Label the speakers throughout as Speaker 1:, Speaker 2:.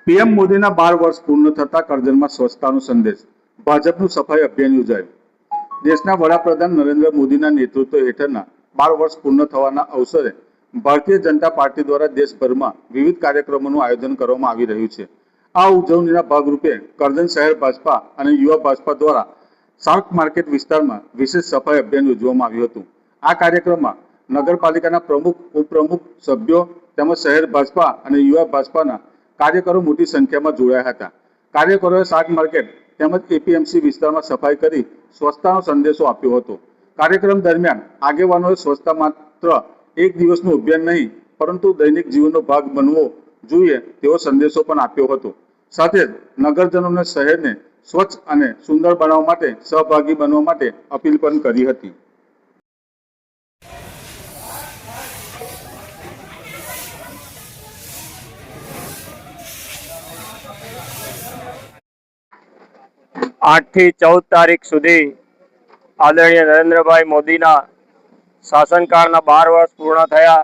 Speaker 1: PM મોદીના 12 વર્ષ પૂર્ણ થતા કરજણમાં સ્વચ્છતાનો સંદેશ. ભાજપનું સફાઈ અભિયાન યોજાયું. દેશના વડાપ્રધાન નરેન્દ્ર મોદીના નેતૃત્વ હેઠળના 12 વર્ષ પૂર્ણ થવાના અવસરે ભારતીય જનતા પાર્ટી દ્વારા દેશભરમાં વિવિધ કાર્યક્રમોનું આયોજન કરવામાં આવી રહ્યું છે. આ ઉજવણીના ભાગરૂપે કરજણ શહેર ભાજપા અને યુવા ભાજપા દ્વારા શાક માર્કેટ વિસ્તારમાં વિશેષ સફાઈ અભિયાન યોજવામાં આવ્યું હતું. આ કાર્યક્રમમાં નગરપાલિકાના પ્રમુખ, ઉપપ્રમુખ, સભ્યો તેમજ શહેર ભાજપા અને યુવા ભાજપાના કાર્યકરો મોટી સંખ્યામાં જોડાયા હતા. કાર્યકરોએ શાક માર્કેટ તેમજ એપીએમસી વિસ્તારમાં સફાઈ કરી સ્વચ્છતાનો સંદેશો આપ્યો હતો. કાર્યક્રમ દરમિયાન આગેવાનોએ સ્વચ્છતા માત્ર એક દિવસનું અભિયાન નહીં પરંતુ દૈનિક જીવનનો ભાગ બનવો જોઈએ તેવો સંદેશો પણ આપ્યો હતો. સાથે જ નગરજનોને શહેરને સ્વચ્છ અને સુંદર બનાવવા માટે સહભાગી બનવા માટે અપીલ પણ કરી હતી.
Speaker 2: आठ થી 14 तारीख सुधी आदरणीय नरेन्द्रभाई मोदीना शासनकाळना 12 वर्ष पूर्ण थया.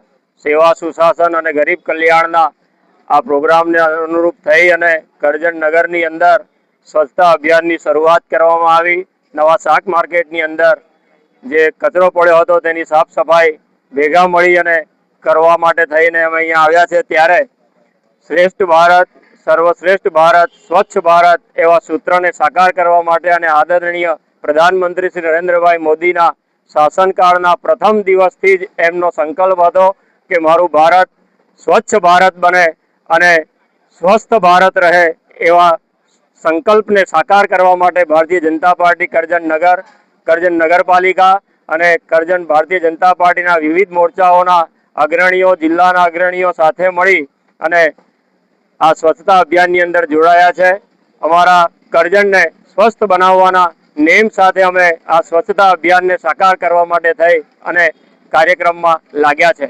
Speaker 2: सेवा, सुशासन और गरीब कल्याणना आ प्रोग्रामने अनुरूप थई अने करजण नगरनी अंदर स्वच्छता अभियाननी शरूआत करवामां आवी. नवा शाक मार्केटनी अंदर जे कचरो पड्यो हतो तेनी साफ सफाई भेगा मळी अने करवा माटे थईने अमे अहींया आव्या छे. त्यारे श्रेष्ठ भारत, सर्वश्रेष्ठ भारत, स्वच्छ भारत एवं सूत्र ने साकार करवा माटे अने आदरणीय प्रधानमंत्री श्री नरेन्द्रभाई मोदीना शासनकाळना प्रथम दिवसथी ज एमनो संकल्प हतो के मारू भारत स्वच्छ भारत बने अने स्वस्थ भारत रहे एवा संकल्प ने साकार करवा माटे भारतीय जनता पार्टी करजण नगर, करजण नगरपालिका अने करजण भारतीय जनता पार्टीना विविध मोर्चाओना अग्रणीओ, जिल्लाना अग्रणीओ साथे मळी अने आ स्वच्छता अभियान अंदर जोड़ाया है. अमारा करजण ने स्वस्थ बनाववाना नेम साथे अमे आ स्वच्छता अभियान ने साकार करवा माटे थई अने कार्यक्रम में लाग्या है.